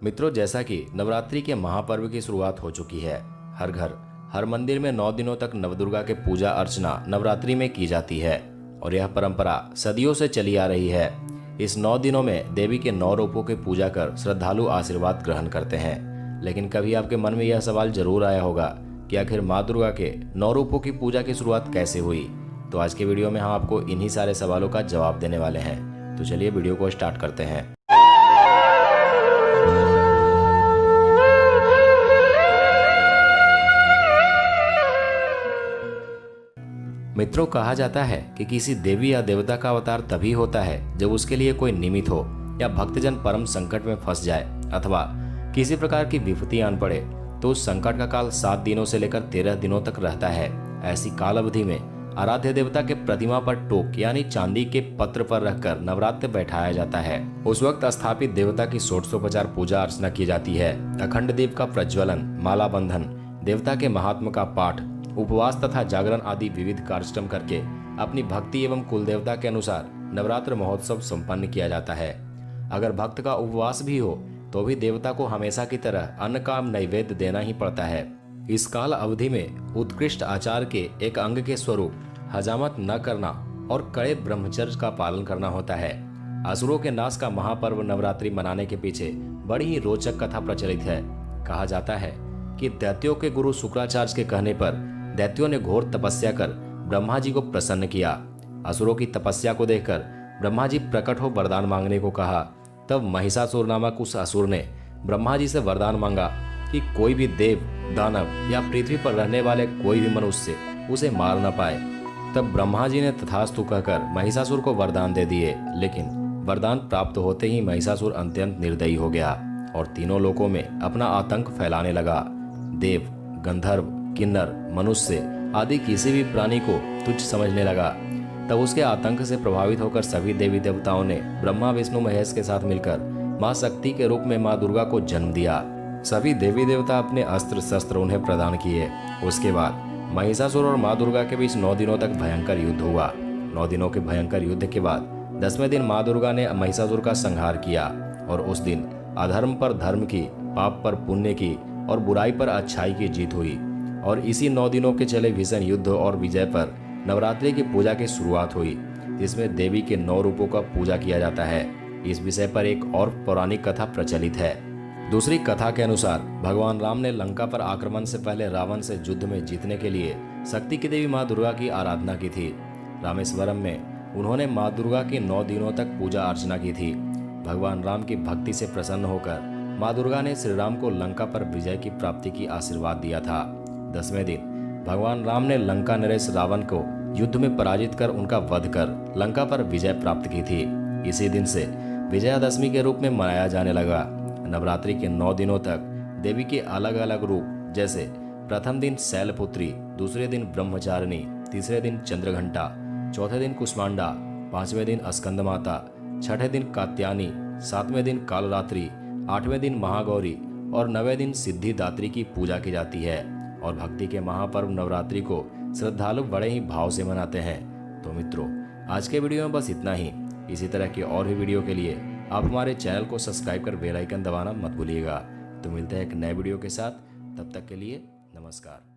मित्रों, जैसा कि नवरात्रि के महापर्व की शुरुआत हो चुकी है, हर घर हर मंदिर में 9 दिनों तक नवदुर्गा के पूजा अर्चना नवरात्रि में की जाती है और यह परंपरा सदियों से चली आ रही है। इस 9 दिनों में देवी के 9 रूपों की पूजा कर श्रद्धालु आशीर्वाद ग्रहण करते हैं। लेकिन कभी आपके मन में यह सवाल जरूर आया होगा कि आखिर माँ दुर्गा के 9 रूपों की पूजा की शुरुआत कैसे हुई। तो आज के वीडियो में हम आपको इन्हीं सारे सवालों का जवाब देने वाले हैं। तो चलिए वीडियो को स्टार्ट करते हैं। मित्रों, कहा जाता है कि किसी देवी या देवता का अवतार तभी होता है जब उसके लिए कोई निमित्त हो या भक्तजन परम संकट में फंस जाए अथवा किसी प्रकार की विपत्ति आन पड़े, तो उस संकट का काल 7 दिनों से लेकर 13 दिनों तक रहता है। ऐसी काल अवधि में आराध्य देवता के प्रतिमा पर टोक यानी चांदी के पत्र पर रखकर नवरात्र बैठाया जाता है। उस वक्त स्थापित देवता की षोडशोपचार पूजा अर्चना की जाती है। अखंड दीप का प्रज्वलन, माला बंधन, देवता के महात्म का पाठ, उपवास तथा जागरण आदि विविध कार्यक्रम करके अपनी भक्ति एवं कुल देवता के अनुसार नवरात्र महोत्सव संपन्न किया जाता है। अगर भक्त का उपवास भी हो तो भी देवता को हमेशा की तरह अन्न का नैवेद्य देना ही पड़ता है। इस काल अवधि में उत्कृष्ट आचार के एक अंग के स्वरूप हजामत न करना और कड़े ब्रह्मचर्य का पालन करना होता है। असुरों के नाश का महापर्व नवरात्रि मनाने के पीछे बड़ी ही रोचक कथा प्रचलित है। कहा जाता है कि दैत्यों के गुरु शुक्राचार्य के कहने पर दैत्यों ने घोर तपस्या कर ब्रह्मा जी को प्रसन्न किया। असुरों की तपस्या को देखकर ब्रह्मा जी प्रकट हो वरदान मांगने को कहा। तब महिषासुर नामक उस असुर ने ब्रह्मा जी से वरदान मांगा कि कोई भी देव, दानव या पृथ्वी पर रहने वाले कोई भी मनुष्य उसे मार न पाए। तब ब्रह्मा जी ने तथास्तु कहकर महिषासुर को वरदान दे दिए। लेकिन वरदान प्राप्त होते ही महिषासुर अत्यंत निर्दयी हो गया और तीनों लोकों में अपना आतंक फैलाने लगा। देव, गंधर्व, किन्नर, मनुष्य आदि किसी भी प्राणी को तुच्छ समझने लगा। तब उसके आतंक से प्रभावित होकर सभी देवी देवताओं ने ब्रह्मा, विष्णु, महेश के साथ मिलकर मां शक्ति के रूप में मां दुर्गा को जन्म दिया। सभी देवी देवता अपने अस्त्र शस्त्र उन्हें प्रदान किए। उसके बाद महिषासुर और मां दुर्गा के बीच 9 दिनों तक भयंकर युद्ध हुआ। 9 दिनों के भयंकर युद्ध के बाद 10वें दिन मां दुर्गा ने महिषासुर का संहार किया और उस दिन अधर्म पर धर्म की, पाप पर पुण्य की और बुराई पर अच्छाई की जीत हुई। और इसी 9 दिनों के चले भीषण युद्ध और विजय पर नवरात्रि की पूजा की शुरुआत हुई, जिसमें देवी के 9 रूपों का पूजा किया जाता है। इस विषय पर एक और पौराणिक कथा प्रचलित है। दूसरी कथा के अनुसार भगवान राम ने लंका पर आक्रमण से पहले रावण से युद्ध में जीतने के लिए शक्ति की देवी माँ दुर्गा की आराधना की थी। रामेश्वरम में उन्होंने माँ दुर्गा की 9 दिनों तक पूजा अर्चना की थी। भगवान राम की भक्ति से प्रसन्न होकर माँ दुर्गा ने श्री राम को लंका पर विजय की प्राप्ति की आशीर्वाद दिया था। 10वें दिन भगवान राम ने लंका नरेश रावण को युद्ध में पराजित कर उनका वध कर लंका पर विजय प्राप्त की थी। इसी दिन से विजयादशमी के रूप में मनाया जाने लगा। नवरात्रि के 9 दिनों तक देवी के अलग अलग रूप, जैसे प्रथम दिन शैलपुत्री, दूसरे दिन ब्रह्मचारिणी, तीसरे दिन चंद्रघंटा, चौथे दिन कुष्मांडा, 5वें दिन स्कंद माता, 6ठे दिन कात्यायनी, 7वें दिन कालरात्रि, 8वें दिन महागौरी और 9वें दिन सिद्धिदात्री की पूजा की जाती है। और भक्ति के महापर्व नवरात्रि को श्रद्धालु बड़े ही भाव से मनाते हैं। तो मित्रों, आज के वीडियो में बस इतना ही। इसी तरह की और भी वीडियो के लिए आप हमारे चैनल को सब्सक्राइब कर बेल आइकन दबाना मत भूलिएगा। तो मिलते हैं एक नए वीडियो के साथ। तब तक के लिए नमस्कार।